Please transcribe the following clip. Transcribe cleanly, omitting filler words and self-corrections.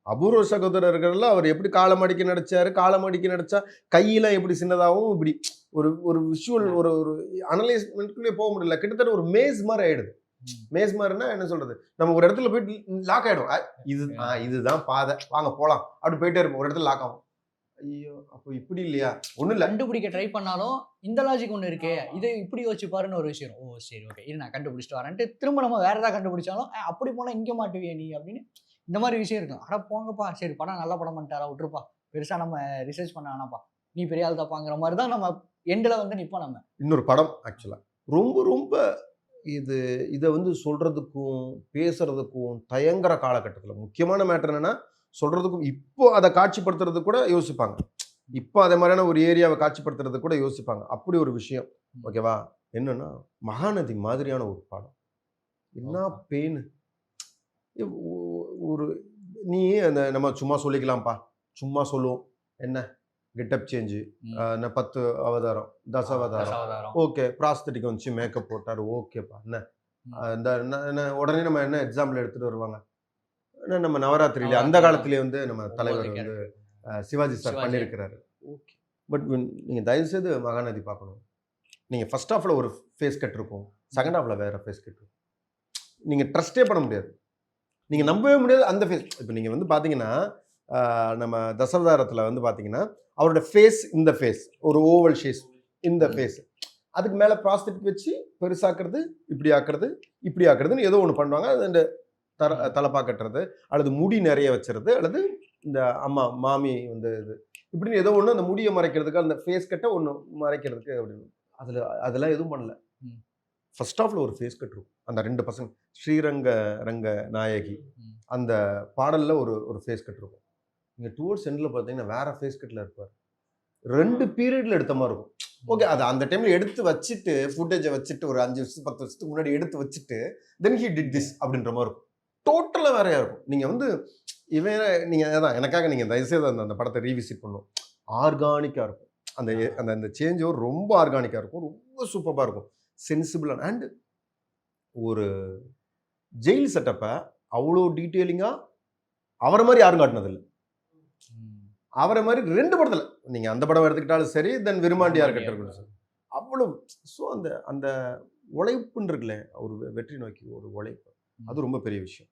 அபூர்வ சகோதரர்கள்ல அவர் எப்படி காலமடிக்க நடிச்சாரு, காலமடிக்க நடிச்சா கையெல்லாம் எப்படி சின்னதாகவும் இப்படி ஒரு ஒரு விஷுவல் ஒரு ஒரு அனலைஸ்மெண்ட்குள்ளே போக முடியல. கிட்டத்தட்ட ஒரு மேஸ் மாதிரி ஆயிடுது. மேஸ் மாதிரினா என்ன சொல்றது, நம்ம ஒரு இடத்துல போயிட்டு லாக் ஆயிடும். இதுதான் பாதை, வாங்க போலாம் அப்படி போயிட்டே இருப்போம். ஒரு இடத்துல லாக் ஆகும். ஐயோ அப்போ இப்படி இல்லையா, ஒண்ணு இல்ல கண்டுபிடிக்க ட்ரை பண்ணாலும் இந்த லாஜிக் ஒண்ணு இருக்கே, இதை இப்படி யோசிச்சு பாருன்னு ஒரு விஷயம். ஓ சரி ஓகே, இது நான் கண்டுபிடிச்சிட்டு வரேன்ட்டு திரும்ப நம்ம வேற ஏதாவது கண்டுபிடிச்சாலும் அப்படி போனா இங்க மாட்டுவியே நீ அப்படின்னு இந்த மாதிரி விஷயம் இருக்கும். அட போங்கப்பா, சரி படம் நல்ல படம் பண்ணிட்டாரா விட்டுருப்பா, பெருசா நம்ம ரிசர்ச் பண்ண வேணாம்ப்பா, நீ பெரிய ஆள் தாப்பாங்கிற மாதிரி தான் நம்ம எண்ட்ல வந்து நிப்போம் நம்ம. இன்னொரு படம் ஆக்சுவலா ரொம்ப ரொம்ப இது இதை வந்து சொல்றதுக்கும் பேசுறதுக்கும் தயங்குற காலகட்டத்தில் முக்கியமான மேட்டர் என்னன்னா, சொல்றதுக்கும் இப்போ அதை காட்சிப்படுத்துறது கூட யோசிப்பாங்க. இப்போ அதே மாதிரியான ஒரு ஏரியாவை காட்சிப்படுத்துறது கூட யோசிப்பாங்க. அப்படி ஒரு விஷயம். ஓகேவா? என்னன்னா, மகாநதி மாதிரியான ஒரு பாடம். என்ன பெயின். ஒரு நீ அந்த நம்ம சும்மா சொல்லிக்கலாம்ப்பா, சும்மா சொல்லுவோம். என்ன கெட்டப் சேஞ்சு, 10 அவதாரம், தசாவதாரம். ஓகே, ப்ராஸ்தட்டிக் வந்துச்சு, மேக்கப் போட்டாரு, ஓகேப்பா. என்ன இந்த உடனே நம்ம என்ன எக்ஸாம்பிள் எடுத்துட்டு வருவாங்க, நம்ம நவராத்திரியில அந்த காலத்திலேயே வந்து நம்ம தலைவர் வந்து சிவாஜி சார் பண்ணியிருக்கிறாரு. ஓகே, பட் நீங்க தயவு செய்து மகாநதி பார்க்கணும். நீங்க ஃபர்ஸ்ட் ஹாஃப்ல ஒரு ஃபேஸ் கட் இருக்கும், செகண்ட் ஹாஃப்ல வேற ஃபேஸ் கட் இருக்கும். நீங்க ட்ரஸ்டே பண்ண முடியாது, நீங்க நம்பவே முடியாது அந்த ஃபேஸ். இப்போ நீங்க வந்து பாத்தீங்கன்னா, நம்ம தசாவதாரத்துல வந்து பாத்தீங்கன்னா அவரோட ஃபேஸ் இந்த ஃபேஸ், ஒரு ஓவல் ஷேஸ் இந்த ஃபேஸ், அதுக்கு மேல ப்ராஸ்தட்டிக் வச்சு பெருசாக்குறது, இப்படி ஆக்குறது, இப்படி ஆக்குறதுன்னு ஏதோ ஒன்று பண்ணுவாங்க. அது இந்த தலப்பா கட்டுறது, அல்லது முடி நிறைய வச்சுறது, அல்லது இந்த அம்மா மாமி வந்து இது இப்படின்னு ஏதோ ஒன்று அந்த முடியை மறைக்கிறதுக்கு, அந்த ஃபேஸ் கட்டை ஒன்று மறைக்கிறதுக்கு அப்படின்னு. அதெல்லாம் எதுவும் பண்ணல. ஃபர்ஸ்ட் ஹாஃப்ல ஒரு ஃபேஸ் கட் இருக்கும். அந்த 2 பசங்க ஸ்ரீரங்க ரங்க நாயகி அந்த பாடல்ல ஒரு ஃபேஸ் கட் இருக்கும். நீங்க டுவர்ட்ஸ் எண்ட்ல பார்த்தீங்கன்னா வேற ஃபேஸ் கட்ல இருப்பார். 2 பீரியட்ல எடுத்த மாதிரி இருக்கும். ஓகே, அது அந்த டைம்ல எடுத்து வச்சுட்டு ஃபுட்டேஜை வச்சுட்டு ஒரு 5 வருஷம் 10 வருஷத்துக்கு முன்னாடி எடுத்து வச்சுட்டு தென் ஹி டிட் திஸ் அப்படின்ற மாதிரி இருக்கும். டோட்டலா வேறையா இருக்கும். நீங்க வந்து இவன் நீங்க அதான் எனக்காக நீங்க தயவுசெய்து அந்த படத்தை ரீவிசிட் பண்ணும். ஆர்கானிக்கா இருக்கும். அந்த அந்த சேஞ்ச் ஓவர் ரொம்ப ஆர்கானிக்கா இருக்கும். ரொம்ப சூப்பரா இருக்கும். சென்சிபிள் அண்ட் ஒரு ஜெயில் செட்டப்பை அவ்வளோ டீட்டெயிலிங்கா அவரை மாதிரி யாரும் காட்டினதில்லை. அவரை மாதிரி 2 படத்துல நீங்க அந்த படம் எடுத்துக்கிட்டாலும் சரி, தென் விருமாண்டியா இருக்கட்டும் சார், அவ்வளவு. ஸோ அந்த அந்த உழைப்புன்னு இருக்குல்ல, ஒரு வெற்றி நோக்கி ஒரு உழைப்பு, அது ரொம்ப பெரிய விஷயம்.